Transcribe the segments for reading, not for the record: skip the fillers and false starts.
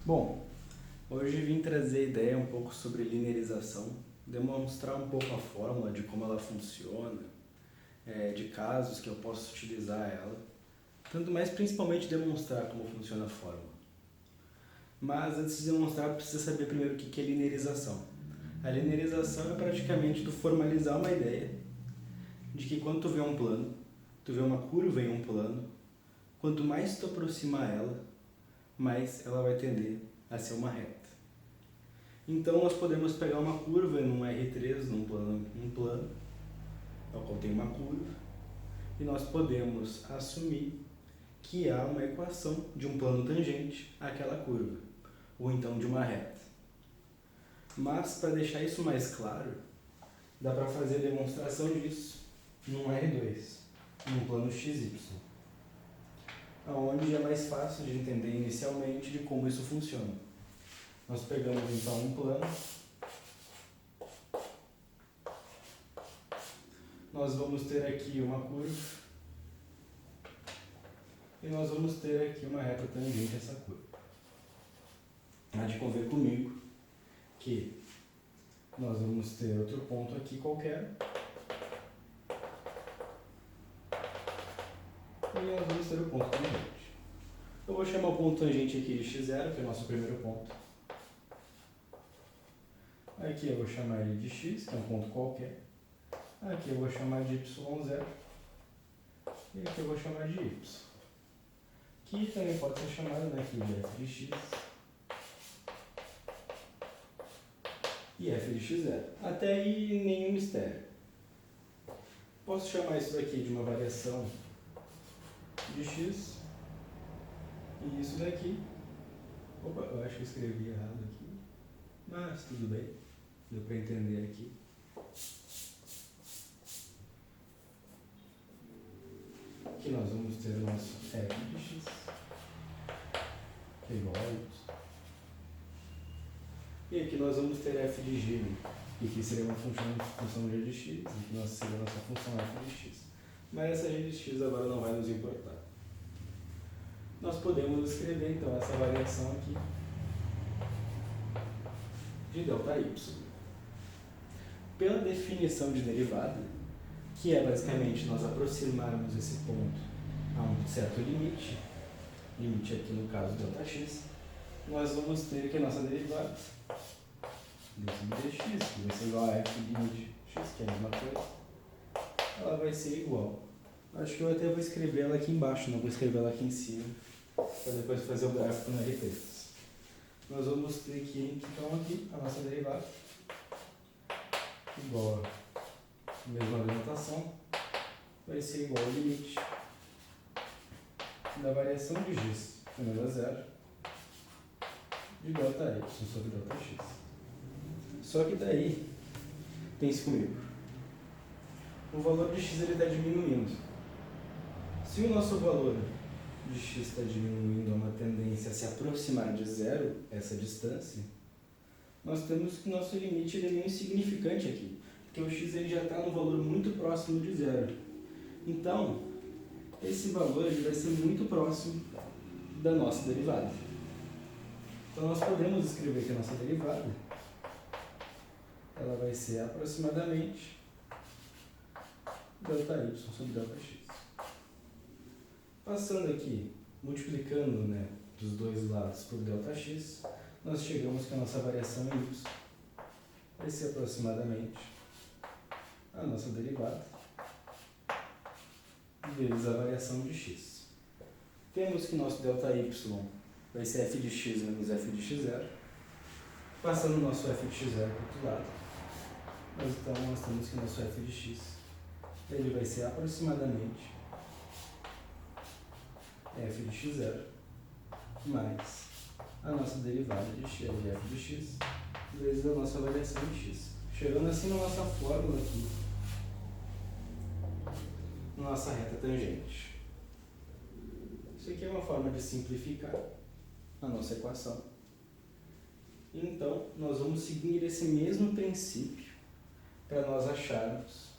Bom, hoje vim trazer a ideia um pouco sobre linearização, demonstrar um pouco a fórmula de como ela funciona, de casos que eu posso utilizar ela, tanto mais principalmente demonstrar como funciona a fórmula. Mas antes de demonstrar, precisa saber primeiro o que é linearização. A linearização é praticamente tu formalizar uma ideia de que quando tu vê um plano, tu vê uma curva em um plano, quanto mais tu aproximar ela, mais ela vai tender a ser uma reta. Então nós podemos pegar uma curva num R3, num plano, ao qual tem uma curva, e nós podemos assumir que há uma equação de um plano tangente àquela curva, ou então de uma reta. Mas para deixar isso mais claro, dá para fazer a demonstração disso num R2, num plano XY, onde é mais fácil de entender inicialmente de como isso funciona. Nós pegamos então um plano, nós vamos ter aqui uma curva e nós vamos ter aqui uma reta tangente a essa curva. Há de convir comigo que nós vamos ter outro ponto aqui qualquer e nós vamos ter o ponto tangente. Eu vou chamar o ponto tangente aqui de x0, que é o nosso primeiro ponto. Aqui eu vou chamar ele de x, que é um ponto qualquer. Aqui eu vou chamar de y0. E aqui eu vou chamar de y. Que também pode ser chamado aqui de f de x e f de x0. Até aí nenhum mistério. Posso chamar isso daqui de uma variação de x e isso daqui. Opa, eu acho que eu escrevi errado aqui, mas tudo bem, deu para entender aqui. Aqui nós vamos ter o nosso f de x, que é igual a y. E aqui nós vamos ter f de g, que aqui seria uma função g de x, e aqui seria a nossa função f de x. Mas essa g de x agora não vai nos importar. Nós podemos escrever então essa variação aqui de ΔY. Pela definição de derivada, que é basicamente nós aproximarmos esse ponto a um certo limite aqui no caso Δx, nós vamos ter que a nossa derivada desse dx, que vai ser igual a f de x, que é a mesma coisa, ela vai ser igual. Acho que eu até vou escrever ela aqui embaixo, não vou escrever ela aqui em cima, para depois fazer o gráfico na R3. Nós vamos ter que, então, aqui a nossa derivada igual a mesma alimentação, vai ser igual ao limite da variação de x menor a zero de ΔY sobre Δx. Só que daí, pense comigo, o valor de x está diminuindo. Se o nosso valor de x está diminuindo a uma tendência a se aproximar de zero, essa distância, nós temos que o nosso limite ele é meio insignificante aqui, porque o x ele já está no valor muito próximo de zero. Então, esse valor ele vai ser muito próximo da nossa derivada. Então, nós podemos escrever que a nossa derivada ela vai ser aproximadamente ΔY sobre Δx. Passando aqui, multiplicando dos dois lados por Δx, nós chegamos que a nossa variação em y vai ser aproximadamente a nossa derivada vezes a variação de x. Temos que nosso ΔY vai ser f de x menos f de x0. Passando o nosso f de x0 para o outro lado, então nós temos que nosso f de x ele vai ser aproximadamente f de x0 mais a nossa derivada de f de x vezes a nossa variação de x. Chegando assim na nossa fórmula aqui, na nossa reta tangente. Isso aqui é uma forma de simplificar a nossa equação. Então, nós vamos seguir esse mesmo princípio para nós acharmos,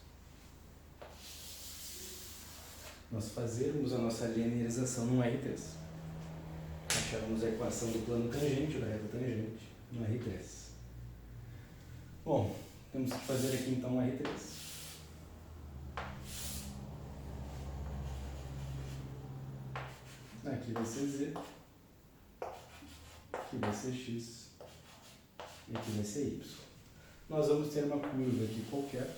nós fazermos a nossa linearização no R3. Achamos a equação do plano tangente, ou da reta tangente, no R3. Bom, temos que fazer aqui então o R3. Aqui vai ser Z, aqui vai ser X e aqui vai ser Y. Nós vamos ter uma curva aqui qualquer.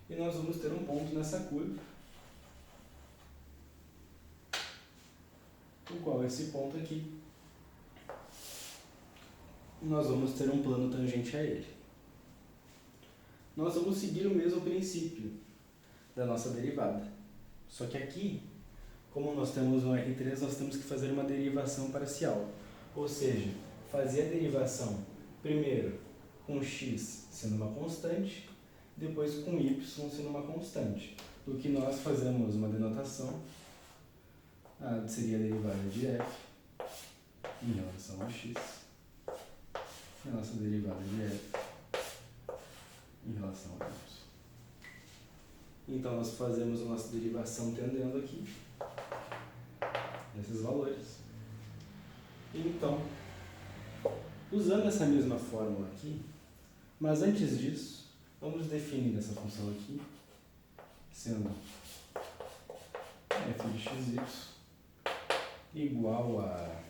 E nós vamos ter um ponto nessa curva, o qual esse ponto aqui, nós vamos ter um plano tangente a ele. Nós vamos seguir o mesmo princípio da nossa derivada. Só que aqui, como nós temos um R3, nós temos que fazer uma derivação parcial. Ou seja, fazer a derivação primeiro com x sendo uma constante, depois com y sendo uma constante. Do que nós fazemos uma denotação, seria a derivada de f em relação a x, e a nossa derivada de f em relação a y. Então, nós fazemos a nossa derivação tendendo aqui, nesses valores. Então, usando essa mesma fórmula aqui, mas antes disso, vamos definir essa função aqui, sendo f de xy igual a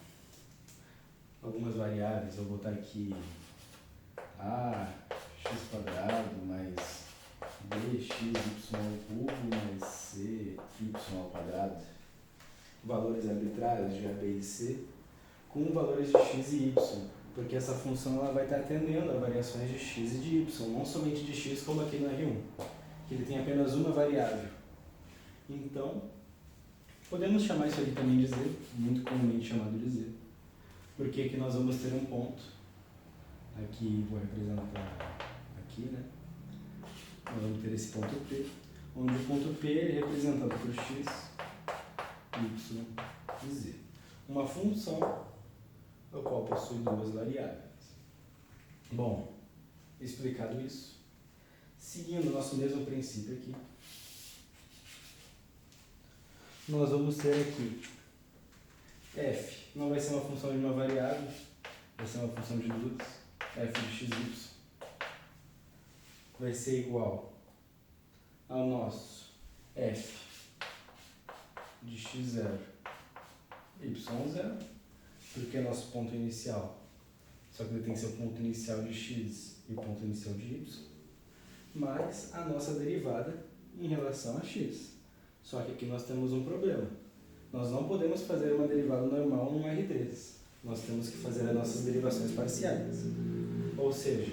algumas variáveis. Vou botar aqui a x² mais bxy ao cubo mais cy ao quadrado, valores arbitrários de a, b e c, com valores de x e y, porque essa função ela vai estar atendendo a variações de x e de y, não somente de x como aqui no R1, que ele tem apenas uma variável. Então, podemos chamar isso aqui também de z, muito comumente chamado de z, porque aqui nós vamos ter um ponto, aqui vou representar aqui, né? Nós vamos ter esse ponto P, onde o ponto P é representado por x, y e z. Uma função a qual possui duas variáveis. Bom, explicado isso, seguindo o nosso mesmo princípio aqui, nós vamos ter aqui f, não vai ser uma função de uma variável, vai ser uma função de duas, f de x, y, vai ser igual ao nosso f de x0, y0, porque é nosso ponto inicial, só que ele tem que ser o ponto inicial de x e o ponto inicial de y, mais a nossa derivada em relação a x. Só que aqui nós temos um problema. Nós não podemos fazer uma derivada normal num R3. Nós temos que fazer as nossas derivações parciais. Ou seja,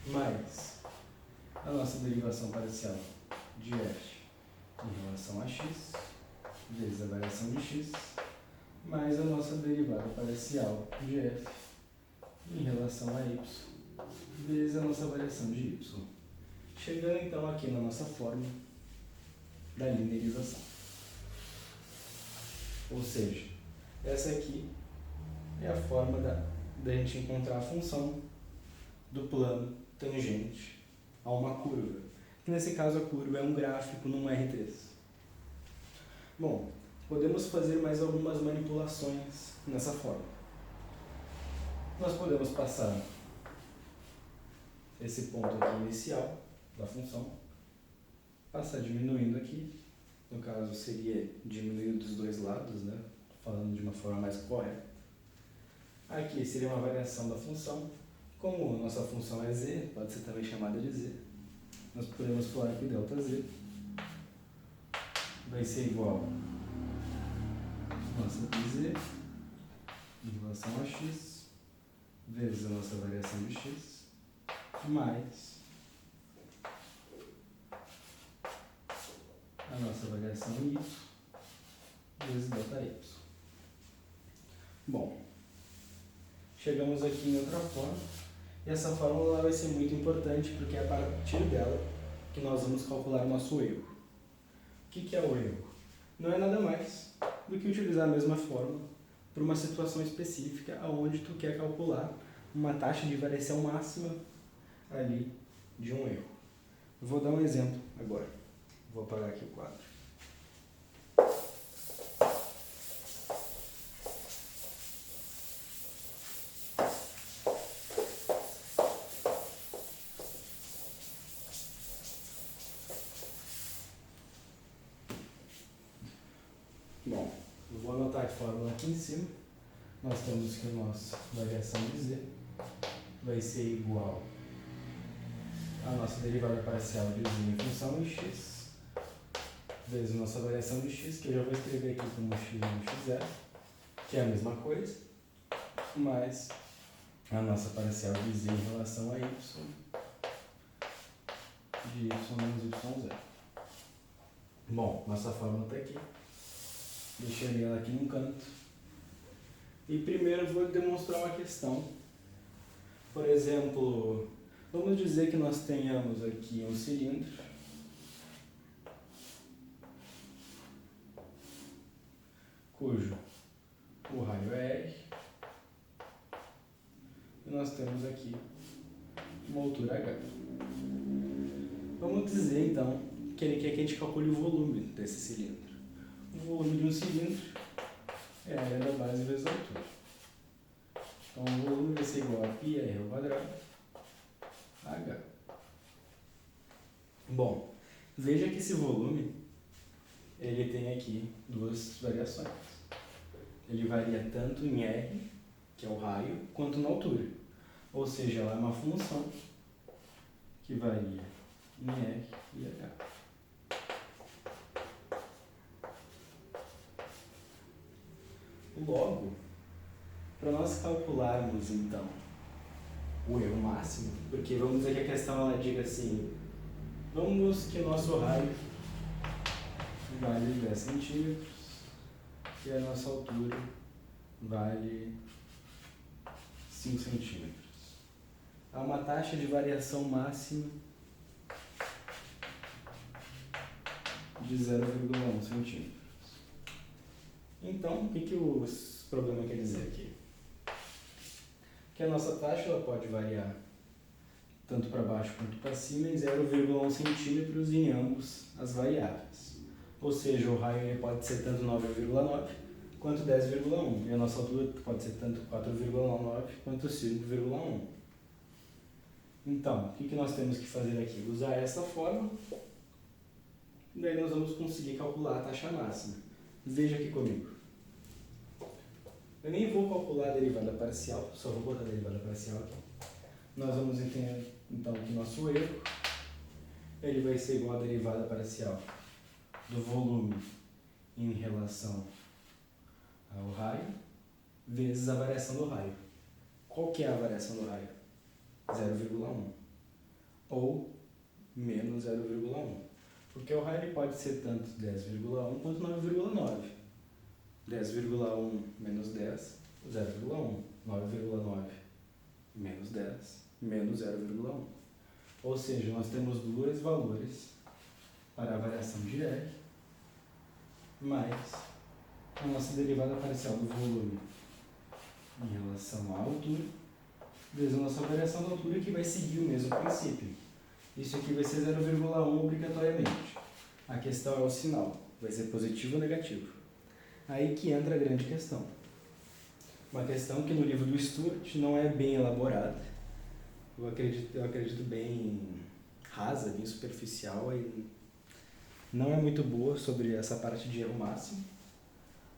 mais a nossa derivação parcial de f em relação a x, vezes a variação de x, mais a nossa derivada parcial de f em relação a y, vezes a nossa variação de y. Chegando então aqui na nossa fórmula da linearização. Ou seja, essa aqui é a forma da gente encontrar a função do plano tangente a uma curva. Que nesse caso a curva é um gráfico num R3. Bom, podemos fazer mais algumas manipulações nessa forma. Nós podemos passar esse ponto aqui inicial da função, passar diminuindo aqui, no caso seria diminuir dos dois lados, né? Falando de uma forma mais correta. Aqui seria uma variação da função, como nossa função é z, pode ser também chamada de z, nós podemos falar que ΔZ vai ser igual a nossa dz em relação a x, vezes a nossa variação de x, mais a nossa variação em y, vezes ΔY. Bom, chegamos aqui em outra forma, e essa fórmula vai ser muito importante porque é a partir dela que nós vamos calcular o nosso erro. O que é o erro? Não é nada mais do que utilizar a mesma fórmula para uma situação específica onde tu quer calcular uma taxa de variação máxima ali de um erro. Eu vou dar um exemplo agora. Vou apagar aqui o quadro. Bom, eu vou anotar a fórmula aqui em cima. Nós temos que a nossa variação de z vai ser igual à nossa derivada parcial de z em função de x, vezes nossa variação de x, que eu já vou escrever aqui como x menos x0, que é a mesma coisa, mais a nossa parcial de z em relação a y, de y menos y0. Bom, nossa fórmula está aqui. Deixei ela aqui num canto. E primeiro eu vou demonstrar uma questão. Por exemplo, vamos dizer que nós tenhamos aqui um cilindro cujo o raio é R e nós temos aqui uma altura H. Vamos dizer então que ele quer que a gente calcule o volume desse cilindro. O volume de um cilindro é a área da base vezes a altura. Então o volume vai ser igual a πr ao quadrado H. Bom, veja que esse volume ele tem aqui duas variações. Ele varia tanto em R, que é o raio, quanto na altura. Ou seja, ela é uma função que varia em R e H. Logo, para nós calcularmos então o erro máximo, porque vamos dizer que a questão ela diga assim, vamos que o nosso raio vale 10 centímetros e a nossa altura vale 5 centímetros. Há uma taxa de variação máxima de 0,1 centímetros. Então, o que o problema quer dizer aqui? Que a nossa taxa ela pode variar tanto para baixo quanto para cima em 0,1 centímetros em ambos as variáveis. Ou seja, o raio ele pode ser tanto 9,9 quanto 10,1 e a nossa altura pode ser tanto 4,9 quanto 5,1. Então, o que nós temos que fazer aqui? Usar essa fórmula e daí nós vamos conseguir calcular a taxa máxima. Veja aqui comigo. Eu nem vou calcular a derivada parcial, só vou botar a derivada parcial aqui. Nós vamos entender então que nosso erro ele vai ser igual à derivada parcial do volume em relação ao raio vezes a variação do raio. Qual que é a variação do raio? 0,1 ou menos 0,1. Porque o raio ele pode ser tanto 10,1 quanto 9,9. 10,1 menos 10, 0,1. 9,9 menos 10, menos 0,1. Ou seja, nós temos dois valores para a variação de R, mais a nossa derivada parcial do volume em relação à altura, vezes a nossa variação da altura, que vai seguir o mesmo princípio. Isso aqui vai ser 0,1 obrigatoriamente. A questão é o sinal, vai ser positivo ou negativo. Aí que entra a grande questão. Uma questão que no livro do Stuart não é bem elaborada. Eu acredito bem rasa, bem superficial e não é muito boa sobre essa parte de erro máximo,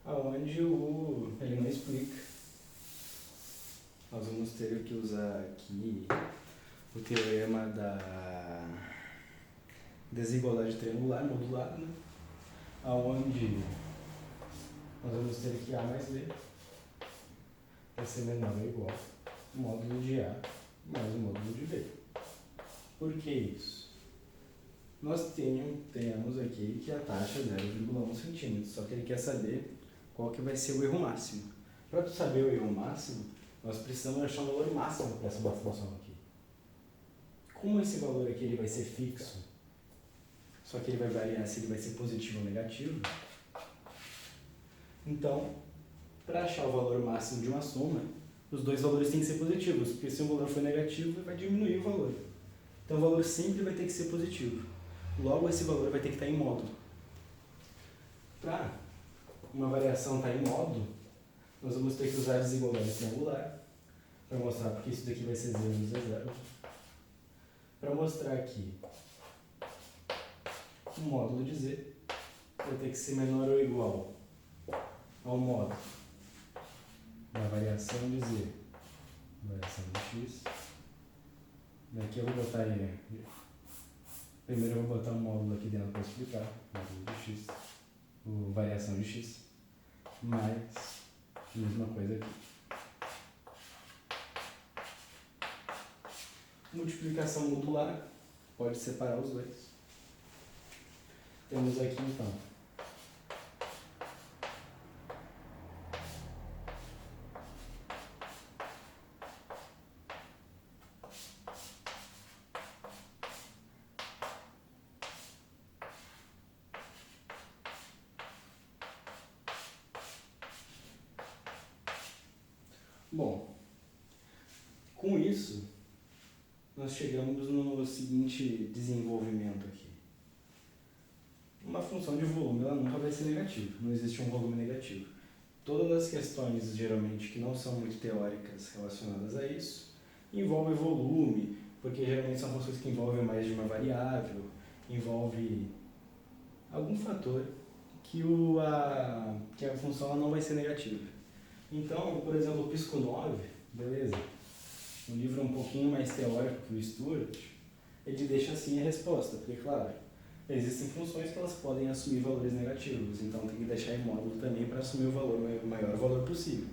aonde ele não explica. Nós vamos ter que usar aqui o teorema da desigualdade triangular modulada, né? Aonde nós vamos ter que A mais B vai ser menor ou igual ao módulo de A mais o módulo de B. Por que isso? Nós temos aqui que a taxa é 0,1 centímetros, só que ele quer saber qual que vai ser o erro máximo. Para tu saber o erro máximo, nós precisamos achar um valor máximo para essa função aqui. Como esse valor aqui ele vai ser fixo, só que ele vai variar se ele vai ser positivo ou negativo, então, para achar o valor máximo de uma soma, os dois valores têm que ser positivos, porque se um valor for negativo, vai diminuir o valor. Então o valor sempre vai ter que ser positivo. Logo, esse valor vai ter que estar em módulo. Para uma variação estar em módulo, nós vamos ter que usar a desigualdade triangular para mostrar porque isso daqui vai ser 0 menos zero. Para mostrar que o módulo de z vai ter que ser menor ou igual ao módulo da variação de z, variação de x. Daqui eu vou botar aí. Primeiro eu vou botar um módulo aqui dentro para explicar, módulo de x, variação de x, mais a mesma coisa aqui. Multiplicação modular, pode separar os dois. Temos aqui então bom, com isso, nós chegamos no seguinte desenvolvimento aqui. Uma função de volume, ela nunca vai ser negativa, não existe um volume negativo. Todas as questões, geralmente, que não são muito teóricas relacionadas a isso, envolvem volume, porque geralmente são funções que envolvem mais de uma variável, envolve algum fator que a função ela não vai ser negativa. Então, por exemplo, o Pisco 9, beleza? Um livro um pouquinho mais teórico que o Stuart, ele deixa assim a resposta, porque, claro, existem funções que elas podem assumir valores negativos, então tem que deixar em módulo também para assumir o maior valor possível.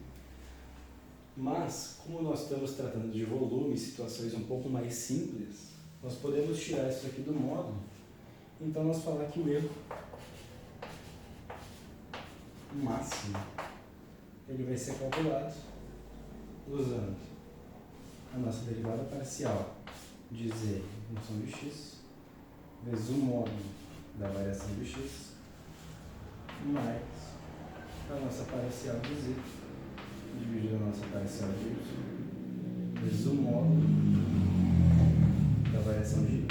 Mas, como nós estamos tratando de volume, situações um pouco mais simples, nós podemos tirar isso aqui do módulo, então nós falar que o erro máximo ele vai ser calculado usando a nossa derivada parcial de z em função de x vezes o módulo da variação de x mais a nossa parcial de z dividido a nossa parcial de y vezes o módulo da variação de y.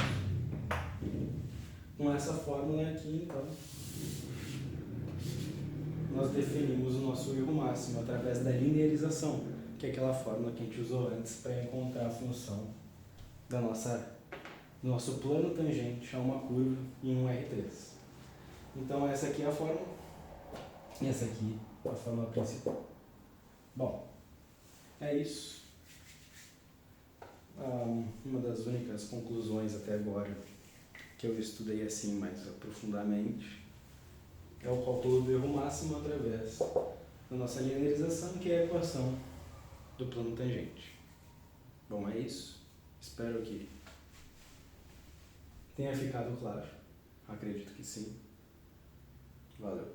Com essa fórmula aqui, então, nós definimos o nosso erro máximo através da linearização, que é aquela fórmula que a gente usou antes para encontrar a função do nosso plano tangente a uma curva em um R3. Então essa aqui é a fórmula, e essa aqui é a fórmula principal. Bom, é isso. Uma das únicas conclusões até agora que eu estudei assim mais aprofundadamente é o cálculo do erro máximo através da nossa linearização, que é a equação do plano tangente. Bom, é isso. Espero que tenha ficado claro. Acredito que sim. Valeu.